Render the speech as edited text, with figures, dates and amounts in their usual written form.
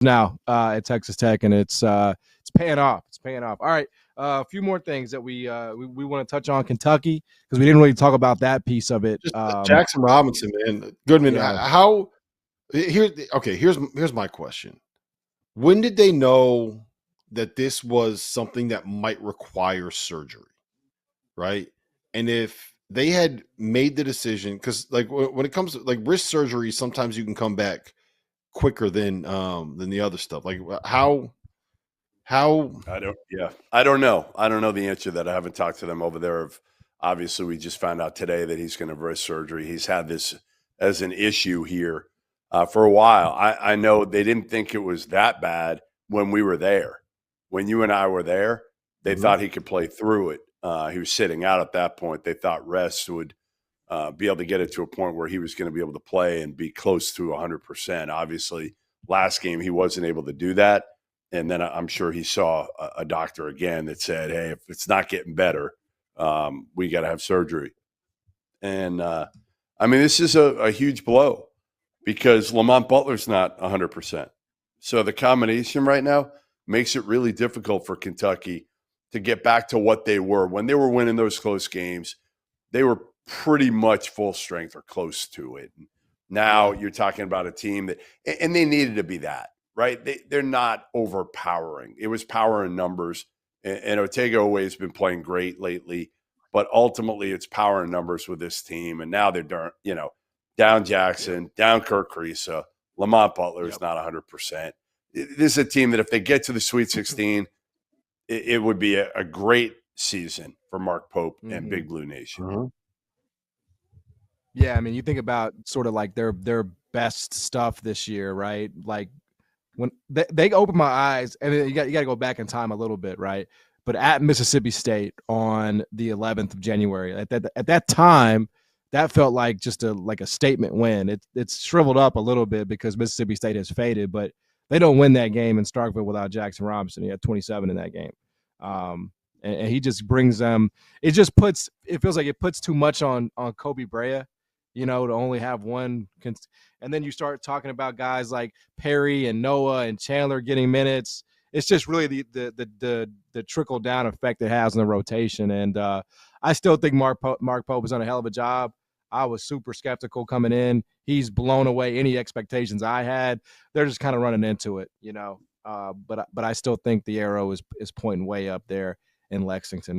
now at Texas Tech, and it's paying off. It's paying off. All right, a few more things that we want to touch on Kentucky because we didn't really talk about that piece of it. Just Jaxson Robinson, man. Goodman, yeah. here's my question. When did they know that this was something that might require surgery, right? And if they had made the decision, because like when it comes to like wrist surgery, sometimes you can come back quicker than the other stuff. Like how I don't know. I don't know the answer to that. I haven't talked to them over there. Obviously, we just found out today that he's going to have wrist surgery. He's had this as an issue here for a while. I know they didn't think it was that bad when we were there. When you and I were there, they thought he could play through it. He was sitting out at that point. They thought rest would be able to get it to a point where he was going to be able to play and be close to 100%. Obviously, last game he wasn't able to do that. And then I'm sure he saw a doctor again that said, hey, if it's not getting better, we got to have surgery. And, I mean, this is a huge blow because Lamont Butler's not 100%. So the combination right now makes it really difficult for Kentucky to get back to what they were. When they were winning those close games, they were pretty much full strength or close to it. Now you're talking about a team that – and they needed to be that, right? They're not overpowering. It was power in numbers. And Otega has been playing great lately. But ultimately, it's power in numbers with this team. And now they're, down Jackson, down Kirk Kriisa. Lamont Butler is not 100%. This is a team that if they get to the Sweet 16, it would be a great season for Mark Pope and Big Blue Nation. Yeah, I mean, you think about sort of like their best stuff this year, right? Like when they open my eyes, and you got to go back in time a little bit, right? But at Mississippi State on the 11th of January, at that time, that felt like just a statement win. It's shriveled up a little bit because Mississippi State has faded, but they don't win that game in Starkville without Jaxson Robinson. He had 27 in that game. And he just brings them. It feels like it puts too much on Kobe Brea, to only have one. And then you start talking about guys like Perry and Noah and Chandler getting minutes. It's just really the trickle down effect it has on the rotation. And I still think Mark Pope has done a hell of a job. I was super skeptical coming in. He's blown away any expectations I had. They're just kind of running into it, But I still think the arrow is pointing way up there in Lexington.